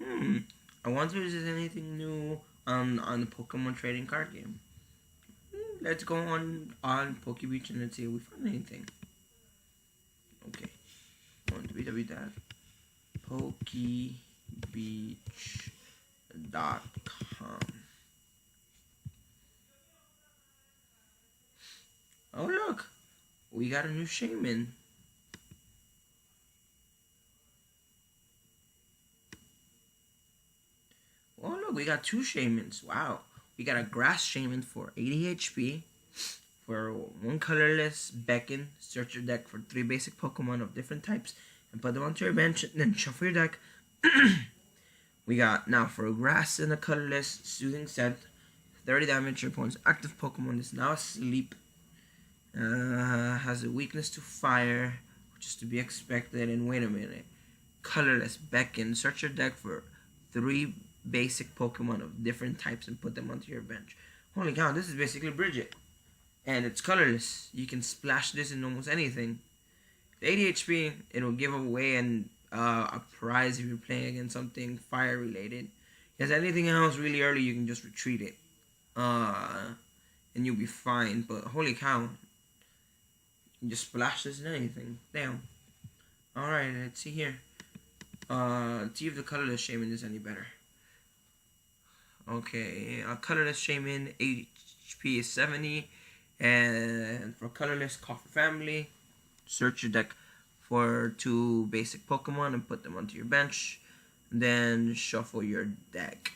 I wonder if there's anything new on the Pokemon trading card game. Let's go on Pokebeach and let's see if we find anything. Okay, on www.pokebeach.com. Oh look, we got a new Shaymin. Oh look, we got two Shaymins. Wow. We got a grass Shaymin for 80 HP. For one colorless beckon, search your deck for 3 basic Pokemon of different types and put them onto your bench and then shuffle your deck. We got now for a grass and a colorless soothing scent, 30 damage. Your opponent's active Pokemon is now asleep. Has a weakness to fire, which is to be expected. And wait a minute, colorless beckon, search your deck for 3 basic Pokemon of different types and put them onto your bench. Holy cow, this is basically Bridget. And it's colorless. You can splash this in almost anything. 80 HP, it'll give away a prize if you're playing against something fire related. If there's anything else really early, you can just retreat it. And you'll be fine. But holy cow, you can just splash this in anything. Damn. Alright, let's see here. See if the colorless Shaymin is any better. Okay, colorless Shaymin, HP is 70. And for colorless Coffer family, search your deck for 2 basic Pokemon and put them onto your bench. Then shuffle your deck.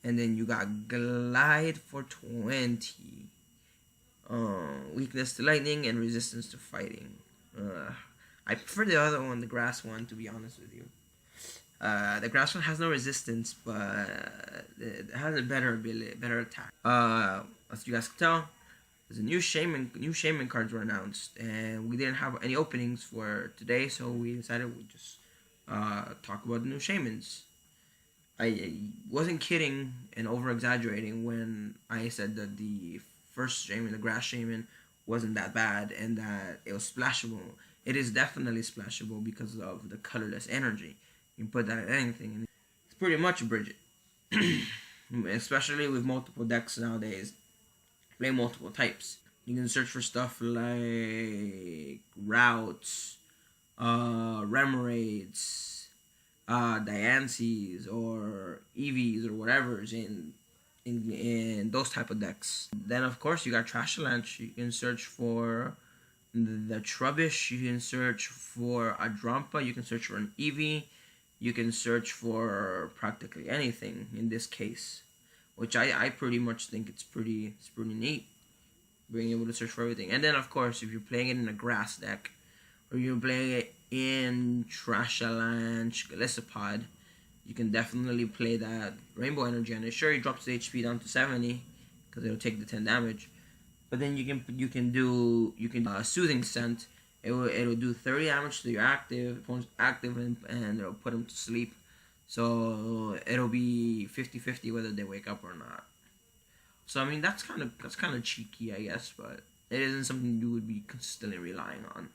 And then you got Glide for 20. Weakness to lightning and resistance to fighting. I prefer the other one, the grass one, to be honest with you. The grass one has no resistance, but it has a better ability, better attack. As you guys can tell, there's a new Shaymin cards were announced, and we didn't have any openings for today, so we decided we'd just talk about the new Shaymins. I wasn't kidding and over-exaggerating when I said that the first Shaymin, the grass Shaymin, wasn't that bad and that it was splashable. It is definitely splashable because of the colorless energy. You can put that in anything, and it's pretty much a Bridget. Especially with multiple decks nowadays. Play multiple types. You can search for stuff like routes, Remoraids, Diancies, or Eevees, or whatever's in those type of decks. Then of course you got Trashalanche. You can search for the Trubbish. You can search for a Drampa. You can search for an Eevee. You can search for practically anything in this case, which I pretty much think it's pretty neat, being able to search for everything. And then of course, if you're playing it in a grass deck, or you're playing it in Trashalanche, Golisopod, you can definitely play that Rainbow Energy, and it sure drops the HP down to 70 because it'll take the 10 damage. But then you can do Soothing Scent. It'll do 30 damage to your opponent's active, and it'll put them to sleep. So it'll be 50-50 whether they wake up or not. So I mean that's kind of cheeky, I guess, but it isn't something you would be consistently relying on.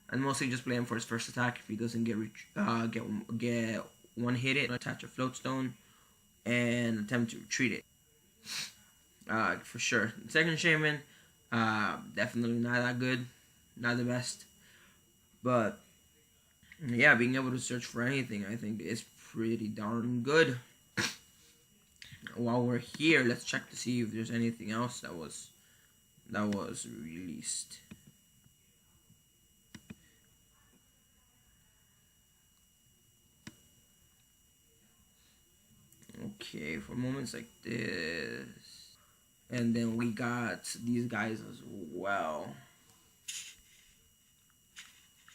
And mostly just play him for his first attack. If he doesn't get one hit it, attach a Floatstone, and attempt to retreat it. For sure. Second Shaymin, definitely not that good. Not the best, but yeah, being able to search for anything, I think, is pretty darn good. While we're here, let's check to see if there's anything else that was released. Okay, for moments like this, and then we got these guys as well.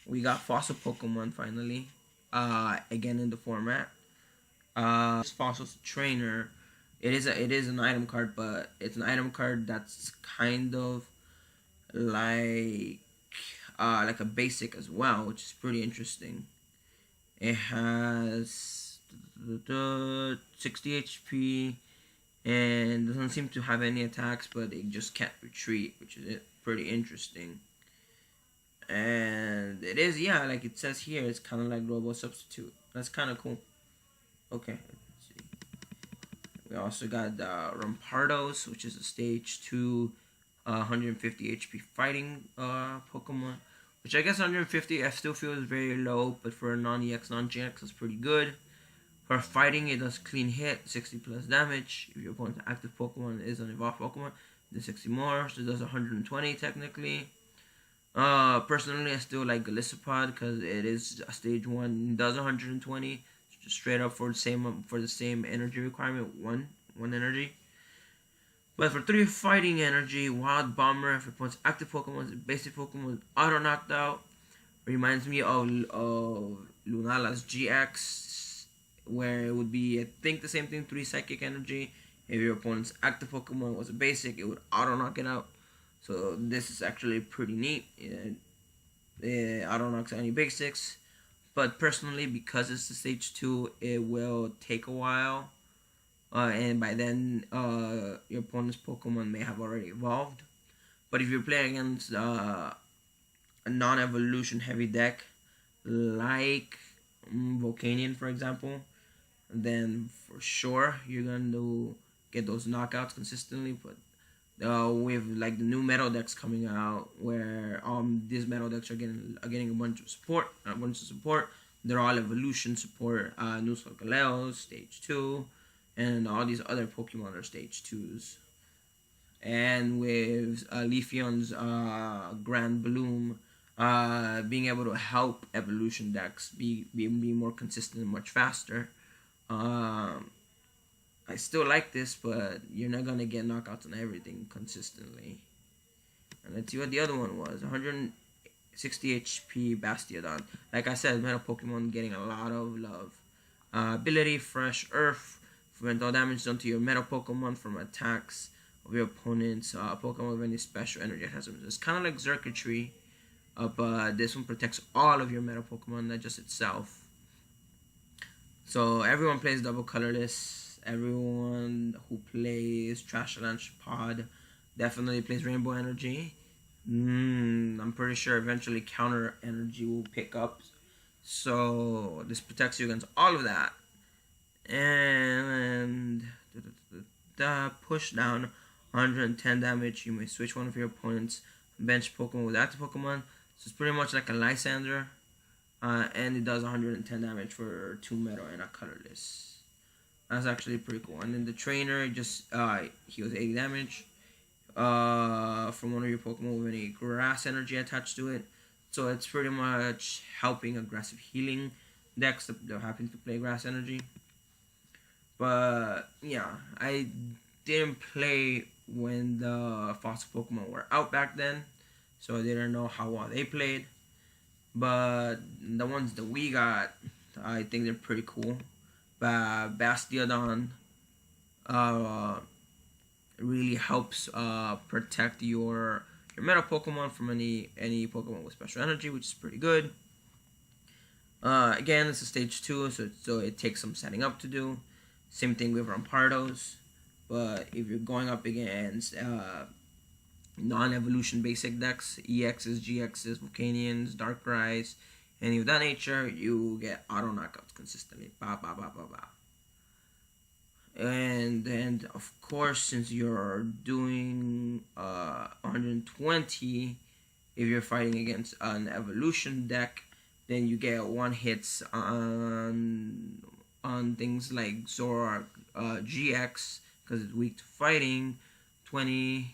We got Fossil Pokemon finally, again in the format. Fossil's Trainer. It is an item card, but it's an item card that's kind of like a basic as well, which is pretty interesting. It has 60 HP and doesn't seem to have any attacks, but it just can't retreat, which is pretty interesting. And it is, yeah, like it says here, it's kind of like Robo Substitute. That's kind of cool. Okay, let's see. We also got Rampardos, which is a stage 2, 150 HP fighting Pokemon. Which I guess 150 I still feel is very low, but for a non-EX, non-GX, it's pretty good. For fighting, it does clean hit, 60 plus damage. If your opponent's active Pokemon is an evolved Pokemon, it does 60 more, so it does 120 technically. Personally, I still like Golisopod because it is a stage 1, it does 120, just straight up for the same energy requirement, one energy. But for 3 fighting energy, Wild Bomber, if your opponent's active Pokemon is a basic Pokemon, auto knocked out. Reminds me of Lunala's GX, where it would be, I think, the same thing, 3 psychic energy. If your opponent's active Pokemon was a basic, it would auto knock it out. So this is actually pretty neat. It auto knocks out any basics. But personally, because it's the stage 2, it will take a while. And by then, your opponent's Pokemon may have already evolved. But if you're playing against a non-evolution heavy deck, like Volcanion, for example, then for sure you're going to get those knockouts consistently. But with like the new metal decks coming out, where these metal decks are getting a bunch of support, they're all evolution support. New Solgaleo, stage 2, and all these other Pokemon are stage 2s. And with Leafeon's Grand Bloom being able to help evolution decks be more consistent and much faster. I still like this, but you're not gonna get knockouts on everything consistently. And let's see what the other one was. 160 HP Bastiodon. Like I said, Metal Pokemon getting a lot of love. Ability, Fresh Earth. Prevent all damage done to your Metal Pokemon from attacks of your opponent's Pokemon with any special energy attachments. It's kind of like Circuitry, but this one protects all of your Metal Pokemon, not just itself. So everyone plays double colorless. Everyone who plays Trash Lunch Pod definitely plays Rainbow Energy. I'm pretty sure eventually Counter Energy will pick up. So this protects you against all of that. And push down 110 damage. You may switch one of your opponent's bench Pokemon with active Pokemon. So it's pretty much like a Lysander. And it does 110 damage for 2 metal and a colorless. That's actually pretty cool. And then the trainer just heals 80 damage from one of your Pokemon with any grass energy attached to it. So it's pretty much helping aggressive healing decks that happen to play grass energy. But yeah, I didn't play when the fossil Pokemon were out back then, so I didn't know how well they played. But the ones that we got, I think they're pretty cool. Bastiodon really helps protect your Metal Pokemon from any Pokemon with special energy, which is pretty good. Again, this is stage 2, so it takes some setting up to do. Same thing with Rampardos. But if you're going up against non-evolution basic decks, EXs, GXs, Volcanions, Darkrai's, any of that nature, you get auto knockouts consistently. And of course, since you're doing 120, if you're fighting against an evolution deck, then you get 1-hits on things like Zoroark GX, because it's weak to fighting. 20,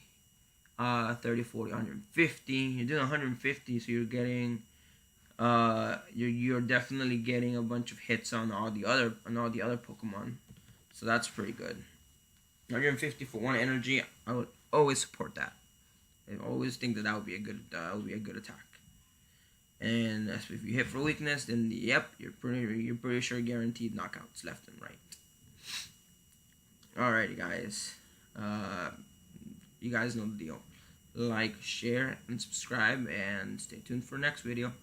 30, 40, 150. You're doing 150, so you're getting you're definitely getting a bunch of hits on all the other Pokemon. So that's pretty good. 150 for 1 energy, I would always support that. I always think that would be a good attack. And if you hit for weakness, then yep, you're pretty sure guaranteed knockouts left and right. Alrighty, guys. You guys know the deal. Like, share, and subscribe, and stay tuned for next video.